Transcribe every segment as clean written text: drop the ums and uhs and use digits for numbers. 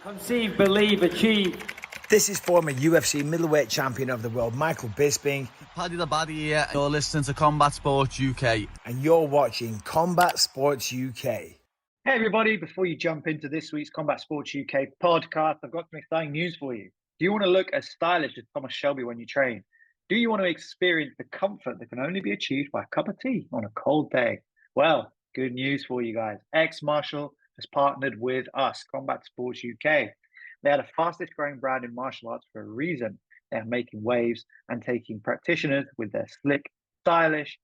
Conceive, believe, achieve. This is former UFC middleweight champion of the world, Michael Bisping. Paddy the Baddy here. You're listening to Combat Sports UK. And you're watching Combat Sports UK. Hey everybody, before you jump into this week's Combat Sports UK podcast, I've got some exciting news for you. Do you want to look as stylish as Thomas Shelby when you train? Do you want to experience the comfort that can only be achieved by a cup of tea on a cold day? Well, good news for you guys. Ex-Martial has partnered with us, Combat Sports UK. They are the fastest growing brand in martial arts for a reason. They are making waves and taking practitioners with their slick, stylish,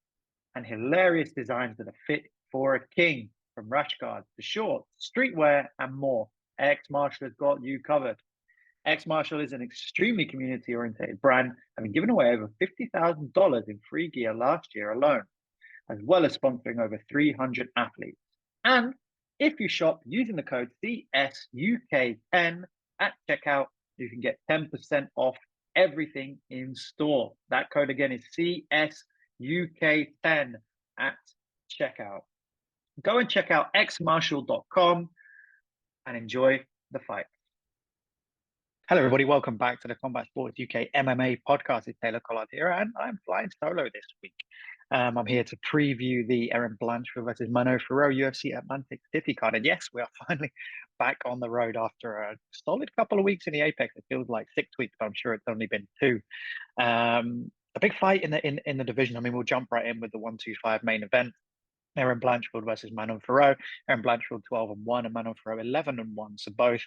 and hilarious designs that are fit for a king. From rash guards to shorts, streetwear, and more, Ex-Martial has got you covered. Ex-Martial is an extremely community-oriented brand, having given away over $50,000 in free gear last year alone, as well as sponsoring over 300 athletes. And if you shop using the code CSUK10 at checkout, you can get 10% off everything in store. That code again is CSUK10 at checkout. Go and check out xmartial.com and enjoy the fight. Hello, everybody. Welcome back to the Combat Sports UK MMA podcast. It's Taylor Collard here, and I'm flying solo this week. I'm here to preview the Blanchfield versus Fiorot UFC Atlantic City card. And yes, we are finally back on the road after a solid couple of weeks in the Apex. It feels like 6 weeks, but I'm sure it's only been 2. A big fight in the division. I mean, we'll jump right in with the 125 main event. Blanchfield versus Fiorot. Blanchfield 12-1 and Fiorot 11-1. So both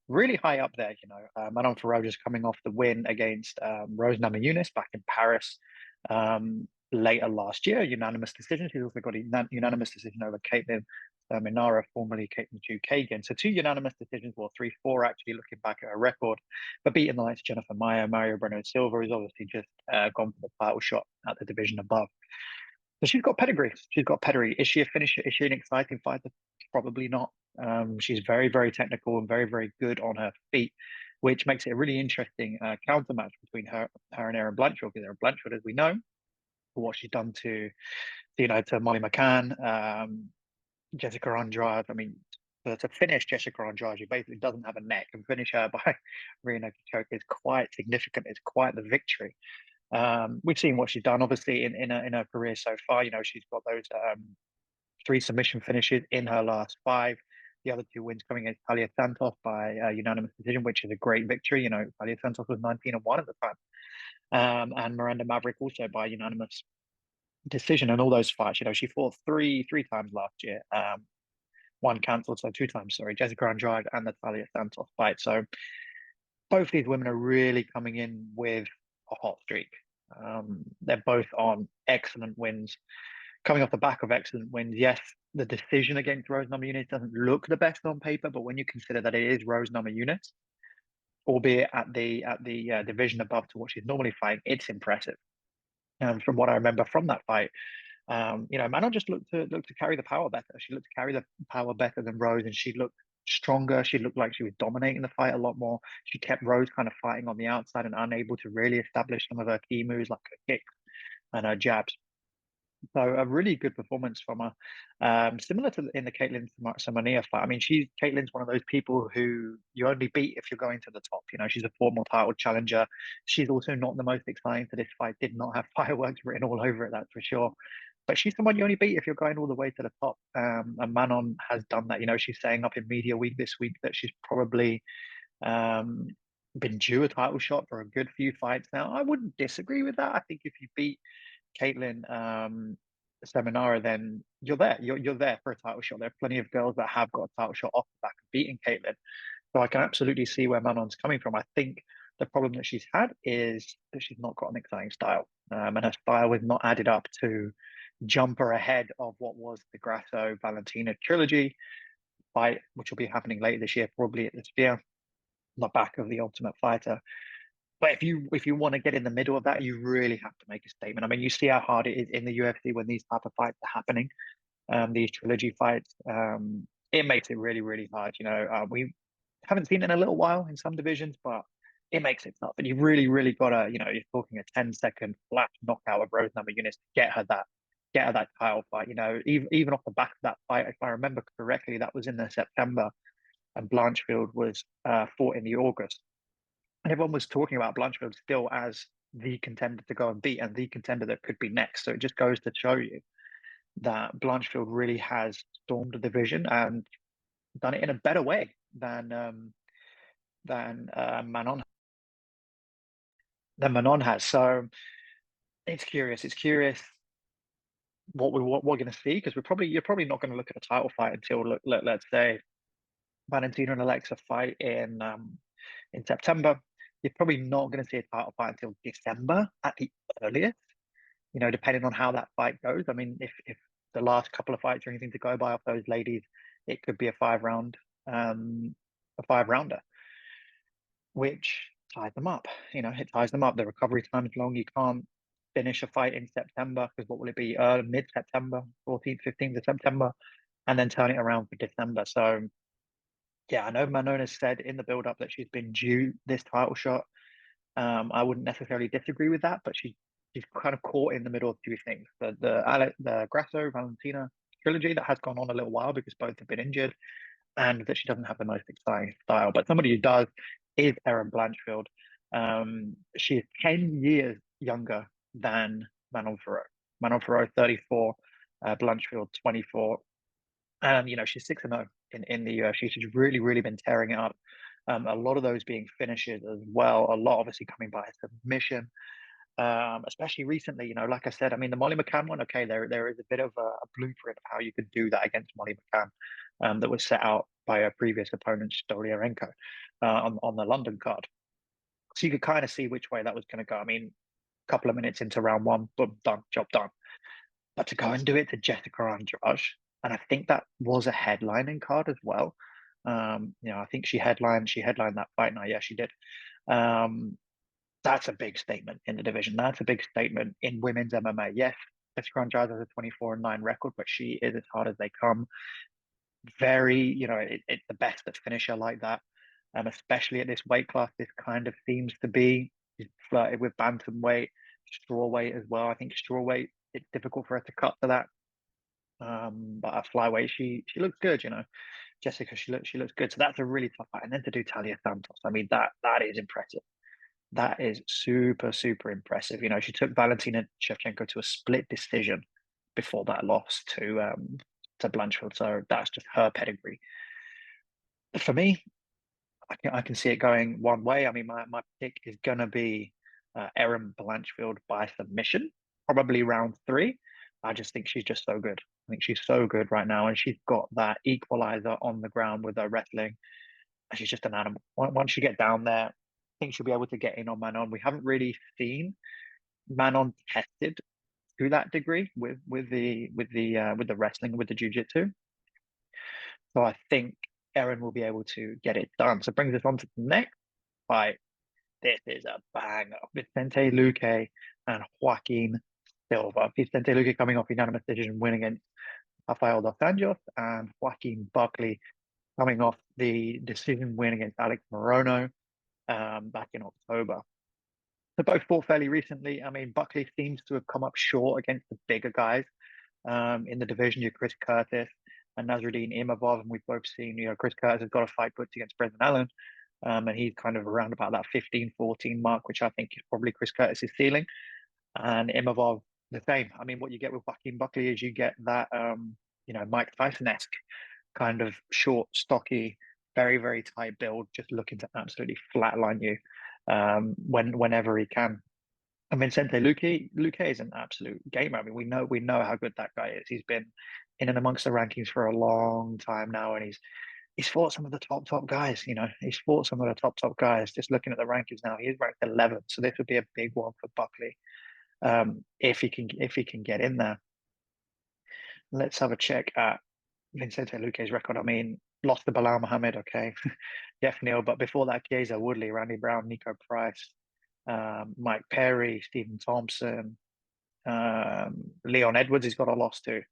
really high up there. You know, Fiorot just coming off the win against Rose Namajunas back in Paris later last year, unanimous decision. She's also got a unanimous decision over Caitlin Minara, formerly Caitlin Chukagian. So 2 unanimous decisions, well, 3-4 actually looking back at her record, but beating the likes of Jennifer Maia, Mario Breno Silva, who's obviously just gone for the title shot at the division above. So she's got pedigree. Is she a finisher? Is she an exciting fighter? Probably not. She's very, very technical and very, very good on her feet, which makes it a really interesting counter match between her and Erin Blanchfield. Because Erin Blanchfield, as we know, for what she's done to Molly McCann, Jessica Andrade. I mean, to finish Jessica Andrade, she basically doesn't have a neck, and finish her by rear naked choke is quite significant. It's quite the victory. We've seen what she's done, obviously, in her career so far. You know, she's got those 3 submission finishes in her last 5. The other 2 wins coming against Talia Santos by unanimous decision, which is a great victory. You know, Talia Santos was 19-1 at the time. And Miranda Maverick also by unanimous decision. And all those fights, you know, she fought three times last year. 1 cancelled, so 2 times, sorry, Jessica Andrade and the Talia Santos fight. So both these women are really coming in with a hot streak. They're both on excellent wins. Coming off the back of excellent wins, yes, the decision against Rose Namajunas doesn't look the best on paper, but when you consider that it is Rose Namajunas, albeit at the division above to what she's normally fighting, it's impressive. And from what I remember from that fight, you know, Manon just looked to carry the power better. She looked to carry the power better than Rose, and she looked stronger. She looked like she was dominating the fight a lot more. She kept Rose kind of fighting on the outside and unable to really establish some of her key moves like her kicks and her jabs. So a really good performance from her, similar to in the Caitlin Samania fight. I mean, Caitlin's one of those people who you only beat if you're going to the top. You know, she's a former title challenger. She's also not the most exciting for this fight. Did not have fireworks written all over it, that's for sure. But she's someone you only beat if you're going all the way to the top. And Manon has done that. You know, she's saying up in Media Week this week that she's probably been due a title shot for a good few fights now. I wouldn't disagree with that. I think if you beat Caitlin Seminara, then you're there. You're there for a title shot. There are plenty of girls that have got a title shot off the back of beating Caitlin. So I can absolutely see where Manon's coming from. I think the problem that she's had is that she's not got an exciting style. And her style is not added up to jump her ahead of what was the Grasso Valentina trilogy fight, which will be happening later this year, probably at the Sphere, on the back of the Ultimate Fighter. But if you want to get in the middle of that, you really have to make a statement. I mean, you see how hard it is in the UFC when these type of fights are happening, these trilogy fights. It makes it really, really hard. You know, we haven't seen it in a little while in some divisions, but it makes it tough. And you really, really got to, you know, you're talking a 10-second flat knockout of Rose Namajunas to get her that title fight. You know, even off the back of that fight, if I remember correctly, that was in the September and Blanchfield was fought in the August. And everyone was talking about Blanchfield still as the contender to go and beat and the contender that could be next. So it just goes to show you that Blanchfield really has stormed the division and done it in a better way than Manon has. So it's curious. It's curious what we're going to see, because you're probably not going to look at a title fight until let's say Valentina and Alexa fight in September. You're probably not going to see a title fight until December at the earliest. You know, depending on how that fight goes. I mean, if the last couple of fights are anything to go by off those ladies, it could be a five rounder, which ties them up. You know, it ties them up. The recovery time is long. You can't finish a fight in September, because what will it be? Mid-September, 14th, 15th of September, and then turn it around for December. So yeah, I know Manon has said in the build-up that she's been due this title shot. I wouldn't necessarily disagree with that, but she's kind of caught in the middle of two things: the Grasso Valentina trilogy that has gone on a little while because both have been injured, and that she doesn't have the most exciting style. But somebody who does is Erin Blanchfield. She is 10 years younger than Manon Fiorot. Manon Fiorot 34, Blanchfield 24. And you know, she's 6-0 in the UFC. She's really been tearing it up. A lot of those being finishes as well. A lot obviously coming by submission. Especially recently, you know, like I said, I mean, the Molly McCann one, okay, there is a bit of a blueprint of how you could do that against Molly McCann, that was set out by a previous opponent, Stoliarenko, on the London card. So you could kind of see which way that was going to go. I mean, a couple of minutes into round one, boom, done, job done. But to go and do it to Jessica Andrade, and I think that was a headlining card as well. You know, I think she headlined that fight night. Yeah, she did. That's a big statement in the division. That's a big statement in women's MMA. Yes, Jessica Andrade has a 24-9 record, but she is as hard as they come. Very, you know, it's the best at finisher like that. Especially at this weight class, this kind of seems to be. She's flirted with bantamweight, strawweight as well. I think strawweight, it's difficult for her to cut to that. But at flyweight, she looks good, you know. Jessica, she looks good. So that's a really tough fight. And then to do Talia Santos, I mean, that is impressive. That is super impressive. You know, she took Valentina Shevchenko to a split decision before that loss to Blanchfield. So that's just her pedigree. For me, I can see it going one way. I mean, my pick is gonna be Erin Blanchfield by submission, probably round 3. I just think she's just so good. I think she's so good right now, and she's got that equalizer on the ground with her wrestling. And she's just an animal. Once you get down there, I think she'll be able to get in on Manon. We haven't really seen Manon tested to that degree with the wrestling, with the jiu-jitsu. So I think Erin will be able to get it done. So it brings us on to the next fight. This is a banger. Vicente Luque and Joaquin Silva. Vicente Luque coming off unanimous decision win against Rafael dos Anjos, and Joaquin Buckley coming off the decision win against Alex Morono back in October. So both fought fairly recently. I mean, Buckley seems to have come up short against the bigger guys in the division. Your Chris Curtis and Nasruddin Imavov, and we've both seen, you know, Chris Curtis has got a fight booked against Brendan Allen, and he's kind of around about that 15-14 mark, which I think is probably Chris Curtis's ceiling. And Imavov, the same. I mean, what you get with Joaquin Buckley is you get that, you know, Mike Tyson-esque kind of short, stocky, very tight build, just looking to absolutely flatline you whenever he can. I mean, Vicente Luque is an absolute gamer. I mean, we know how good that guy is. He's been in and amongst the rankings for a long time now, and he's fought some of the top guys. You know, he's fought some of the top guys. Just looking at the rankings now, he's ranked 11th, so this would be a big one for Buckley if he can get in there. Let's have a check at Vicente Luque's record. I mean, lost to Bilal Muhammad, okay, Jeff Neal, but before that, Chiesa Woodley, Randy Brown, Nico Price, Mike Perry, Stephen Thompson, Leon Edwards he's got a loss to.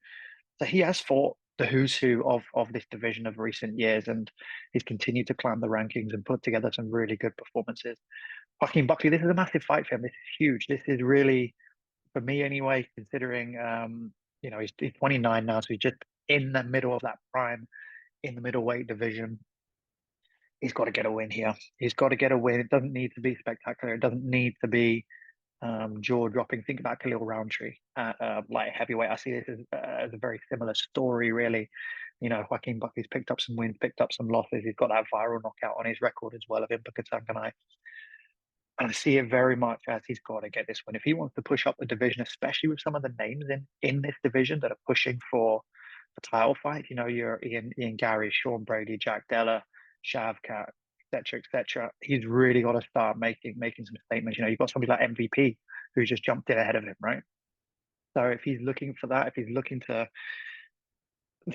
So he has fought the who's who of this division of recent years, and he's continued to climb the rankings and put together some really good performances. Joaquin Buckley, this is a massive fight for him. This is huge. This is really, for me anyway, considering you know, he's 29 now, so he's just in the middle of that prime in the middleweight division. he's got to get a win here. He's got to get a win. It doesn't need to be spectacular. It doesn't need to be jaw dropping. Think about Khalil Roundtree at light heavyweight. I see this as a very similar story, really. Joaquin Buckley's picked up some wins, picked up some losses. He's got that viral knockout on his record as well of Impa. And I see it very much as he's got to get this win. If he wants to push up the division, especially with some of the names in this division that are pushing for title fight, your Ian Gary, Sean Brady, Jack Della, Shavkat, etc. He's really got to start making some statements. You've got somebody like MVP who just jumped in ahead of him, right? So if he's looking for that, if he's looking to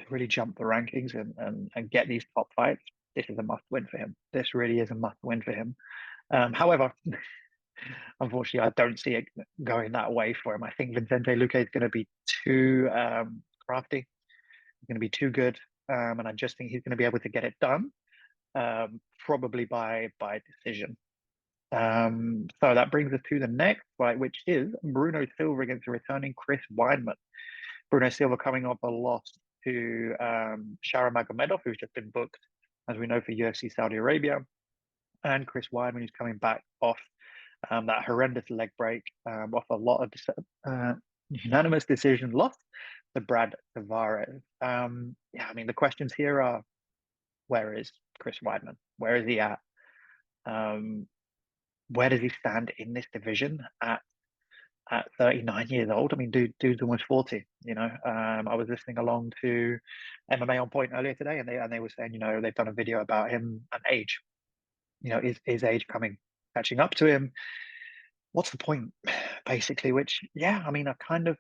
really jump the rankings and get these top fights, this is a must win for him. This really is a must win for him. However, unfortunately, I don't see it going that way for him. I think Vicente Luque is going to be too crafty. He's going to be too good, and I just think he's going to be able to get it done, probably by decision. So that brings us to the next fight, which is Bruno Silva against the returning Chris Weidman. Bruno Silva coming off a loss to Sharamagomedov, who's just been booked, as we know, for UFC Saudi Arabia, and Chris Weidman, who's coming back off that horrendous leg break, off a lot of unanimous decision loss to Brad Tavares. The questions here are, where is Chris Weidman? Where is he at? Where does he stand in this division at 39 years old? I mean, dude's almost 40. I was listening along to MMA on Point earlier today, and they were saying, they've done a video about him and age. Is age catching up to him? What's the point, basically? Which, I kind of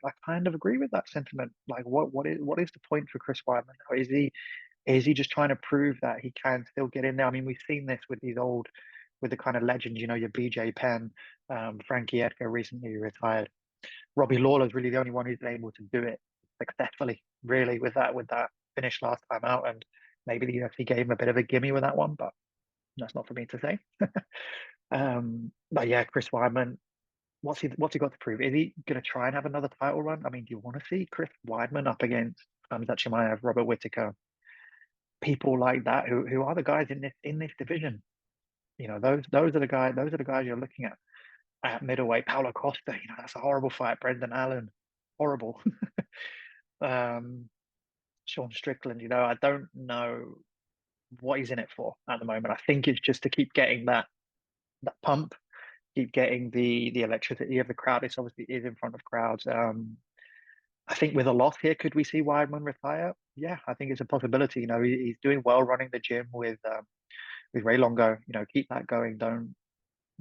agree with that sentiment. Like, what is the point for Chris Weidman? Is he just trying to prove that he can still get in there? I mean, we've seen this with the kind of legends, your BJ Penn, Frankie Edgar recently retired. Robbie Lawler's really the only one who's been able to do it successfully, really, with that finish last time out. And maybe the UFC gave him a bit of a gimme with that one, but that's not for me to say. But yeah, Chris Weidman, what's he got to prove? Is he going to try and have another title run? I mean, do you want to see Chris Weidman up against Hamza Chimaev, Robert Whittaker, people like that who are the guys in this division? Those are the guys you're looking at middleweight. Paulo Costa, that's a horrible fight. Brendan Allen, horrible. Sean Strickland, I don't know what he's in it for at the moment. I think it's just to keep getting that pump, keep getting the electricity of the crowd. This obviously is in front of crowds. I think with a loss here, could we see Weidman retire? Yeah, I think it's a possibility. He's doing well running the gym with Ray Longo. Keep that going. Don't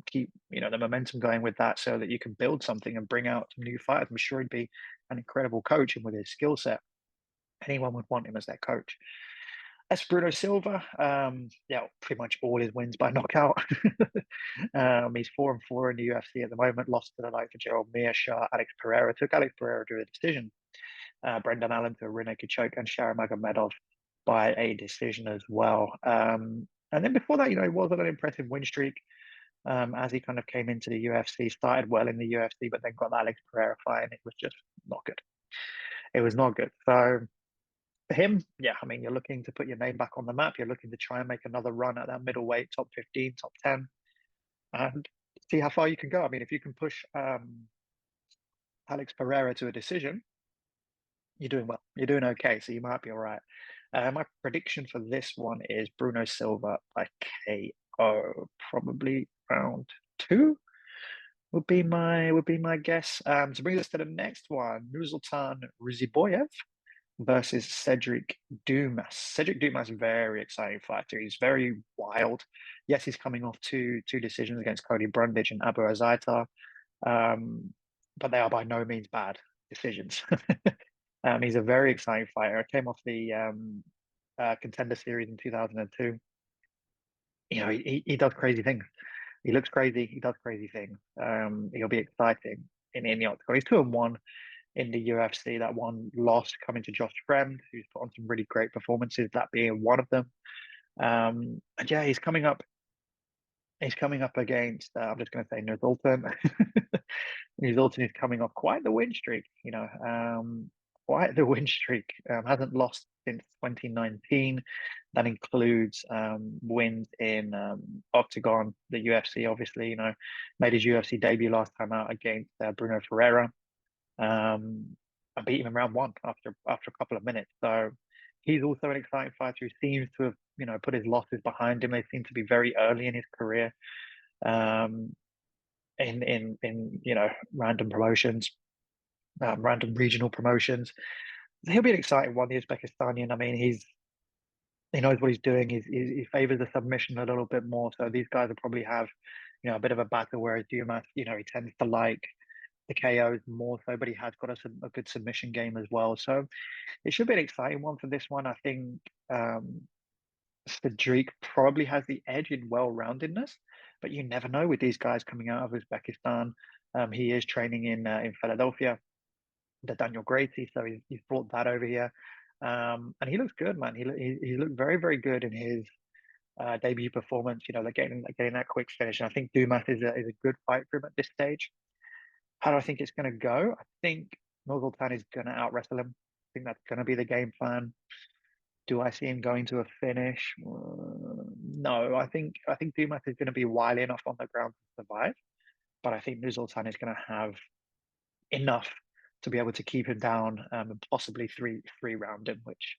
keep the momentum going with that, so that you can build something and bring out some new fighters. I'm sure he'd be an incredible coach, and with his skill set, anyone would want him as their coach. As Bruno Silva, pretty much all his wins by knockout. He's 4-4 in the UFC at the moment. Lost to the likes of Gerald Meerschaert, Alex Pereira. Took Alex Pereira to a decision. Brendan Allen to a rear naked choke, and Sharamagomedov by a decision as well. And then before that, he was on an impressive win streak. As he kind of came into the UFC, started well in the UFC, but then got the Alex Pereira fight, and it was just not good. It was not good. So for him, you're looking to put your name back on the map. You're looking to try and make another run at that middleweight, top 15, top 10, and see how far you can go. I mean, if you can push Alex Pereira to a decision, you're doing well. You're doing okay, so you might be all right. My prediction for this one is Bruno Silva by KO, probably round 2 would be my guess. To bring us to the next one, Nursultan Ruziboyev versus Cedric Dumas. Cedric Dumas, very exciting fighter. He's very wild. Yes, he's coming off two decisions against Cody Brundage and Abu Azaitar, but they are by no means bad decisions. He's a very exciting fighter. I came off the Contender Series in 2002. He does crazy things. He looks crazy. He does crazy things. He'll be exciting in the octagon. He's 2-1 in the UFC. That one loss coming to Josh Fremd, who's put on some really great performances, that being one of them. And he's coming up. He's coming up against, I'm just going to say Nursultan. Nursultan is coming off quite the win streak, quite the win streak. Hasn't lost since 2019. That includes wins in Octagon, the UFC. Obviously, made his UFC debut last time out against Bruno Ferreira. I beat him in round one after a couple of minutes. So he's also an exciting fighter who seems to have put his losses behind him. They seem to be very early in his career. In random promotions, random regional promotions. He'll be an exciting one. The Uzbekistanian. I mean, he knows what he's doing. He favors the submission a little bit more. So these guys will probably have a bit of a battle. Whereas Dumas, he tends to like the KOs more so, but he has got a good submission game as well. So it should be an exciting one for this one. I think Cedric probably has the edge in well-roundedness, but you never know with these guys coming out of Uzbekistan. He is training in Philadelphia, the Daniel Gracie, so he's brought that over here, and he looks good, man. He looked very, very good in his debut performance. They're getting that quick finish, and I think Dumas is a good fight for him at this stage. How do I think it's going to go? I think Nursultan is going to out-wrestle him. I think that's going to be the game plan. Do I see him going to a finish? No, I think Dumas is going to be wily enough on the ground to survive, but I think Nursultan is going to have enough to be able to keep him down and possibly three round him, which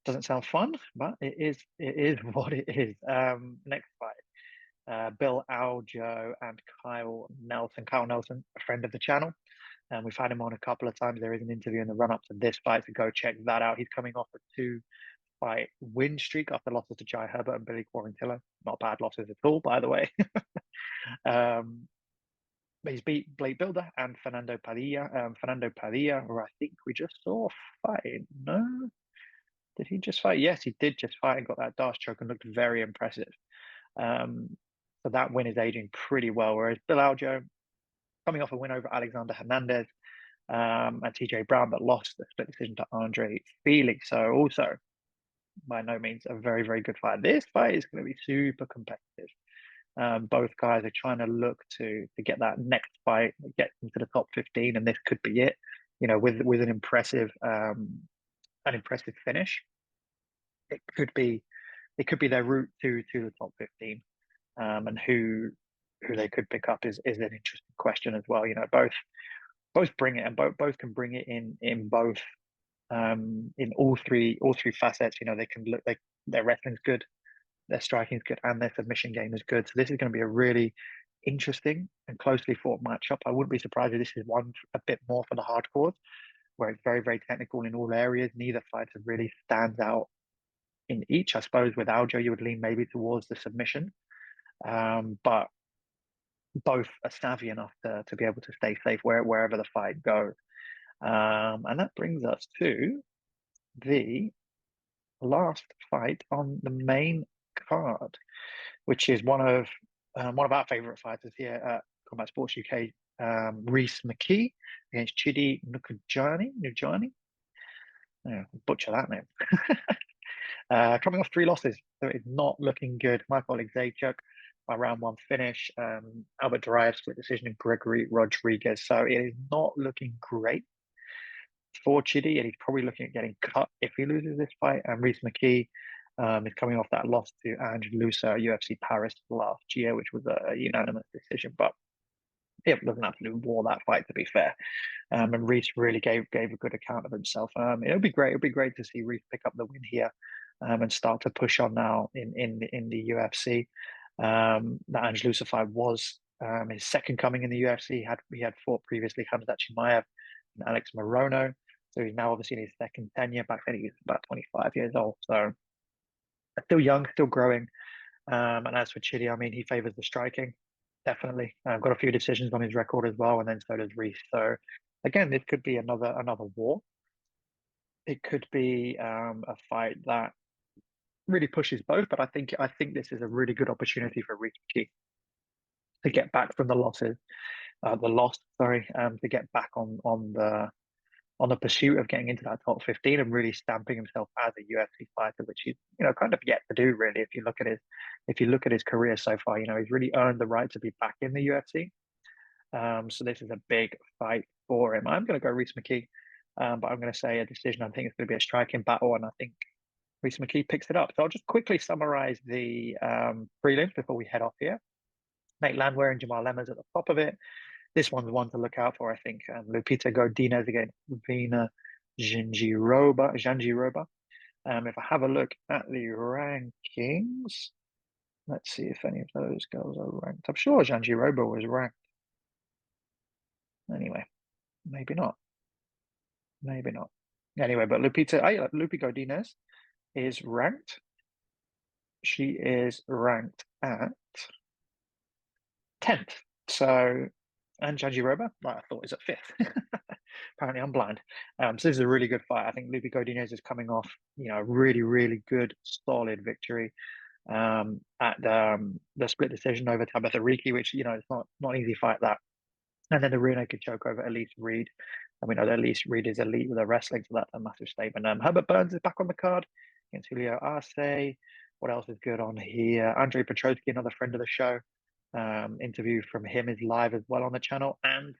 doesn't sound fun, but it is what it is. Next fight, Bill Aljo and Kyle Nelson. Kyle Nelson, a friend of the channel. And we've had him on a couple of times. There is an interview in the run-up to this fight, so go check that out. He's coming off a 2-fight win streak after losses to Jai Herbert and Billy Quarantillo. Not bad losses at all, by the way. But he's beat Blake Builder and Fernando Padilla. Fernando Padilla, who I think we just saw fight. No? Did he just fight? Yes, he did just fight and got that Darce choke and looked very impressive. So that win is aging pretty well, whereas Bill Aljo, coming off a win over Alexander Hernandez and TJ Brown, but lost the split decision to Andre Felix. So also, by no means, a very, very good fight. This fight is going to be super competitive. Both guys are trying to look to get that next fight, get into the top 15, and this could be it. With an impressive finish, it could be their route to the top 15, and who they could pick up is an interesting question as well. Both bring it, and both can bring it in both in all three facets. They can look like their wrestling's good, their striking is good, and their submission game is good. So this is going to be a really interesting and closely fought matchup. I wouldn't be surprised if this is one a bit more for the hardcores, where it's very, very technical in all areas. Neither fighter really stands out in each. I suppose with Aljo, you would lean maybe towards the submission, but both are savvy enough to be able to stay safe wherever the fight goes. And that brings us to the last fight on the main card, which is one of our favorite fighters here at Combat Sports UK, Reese McKee against Chidi Nujani. Yeah, butcher that name. Coming off 3 losses, so it's not looking good. My colleague Zaechuk by round 1 finish. Albert Duraev split decision and Gregory Rodriguez. So it is not looking great for Chidi, and he's probably looking at getting cut if he loses this fight. And Reese McKee is coming off that loss to Andrew Lusa at UFC Paris last year, which was a unanimous decision. But it was an absolute war, that fight, to be fair. And Reese really gave a good account of himself. It'll be great. It'll be great to see Reese pick up the win here and start to push on now in the UFC. That Andrew Lusa fight was his second coming in the UFC. He had fought previously Hamzat Chimaev and Alex Morono. So he's now obviously in his second tenure. Back then he was about 25 years old. So still young, still growing. And as for Chidi, I mean, he favors the striking, definitely. Got a few decisions on his record as well, and then so does Reese. So again, this could be another war. It could be a fight that really pushes both, but I think this is a really good opportunity for Reese McKee to get back from the losses, to get back on the pursuit of getting into that top 15 and really stamping himself as a UFC fighter, which he's kind of yet to do, really. If you look at his career so far, he's really earned the right to be back in the UFC. So this is a big fight for him. I'm going to go Reese McKee. but I'm going to say a decision. I think it's going to be a striking battle, and I think Reece McKee picks it up. So I'll just quickly summarize the prelims before we head off here. Nate Landwehr and Jamal Lemons at the top of it. This one's one to look out for, I think. Lupita Godinez against Vina Jandiroba. If I have a look at the rankings, let's see if any of those girls are ranked. I'm sure Jandiroba was ranked. Anyway, maybe not. Maybe not. Anyway, but Lupi Godinez is ranked. She is ranked at 10th. So, and Jandiroba, I thought is at 5th. Apparently, I'm blind. So this is a really good fight. I think Lupi Godinez is coming off, a really, really good, solid victory at the split decision over Tabitha Riki, which it's not an easy fight that. And then the rear naked choke over Elise Reed. And we know that Elise Reed is elite with her wrestling, so that's a massive statement. Herbert Burns is back on the card against Julio Arce. What else is good on here? Andrei Petrosky, another friend of the show. Interview from him is live as well on the channel. And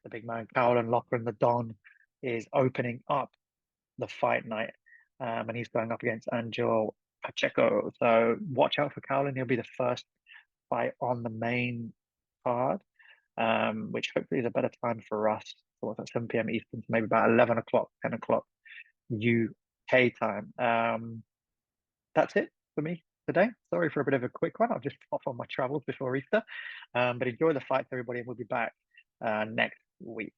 the big man, Carlin Loughran, the Don, is opening up the fight night. And he's going up against Angel Pacheco. So watch out for Carlin. He'll be the first fight on the main card. Which hopefully is a better time for us. So what's at 7 p.m. Eastern, so maybe about 11 o'clock, 10 o'clock UK time. That's it for me today. Sorry for a bit of a quick one. I'll just off on my travels before Easter. But enjoy the fights, everybody, and we'll be back next week.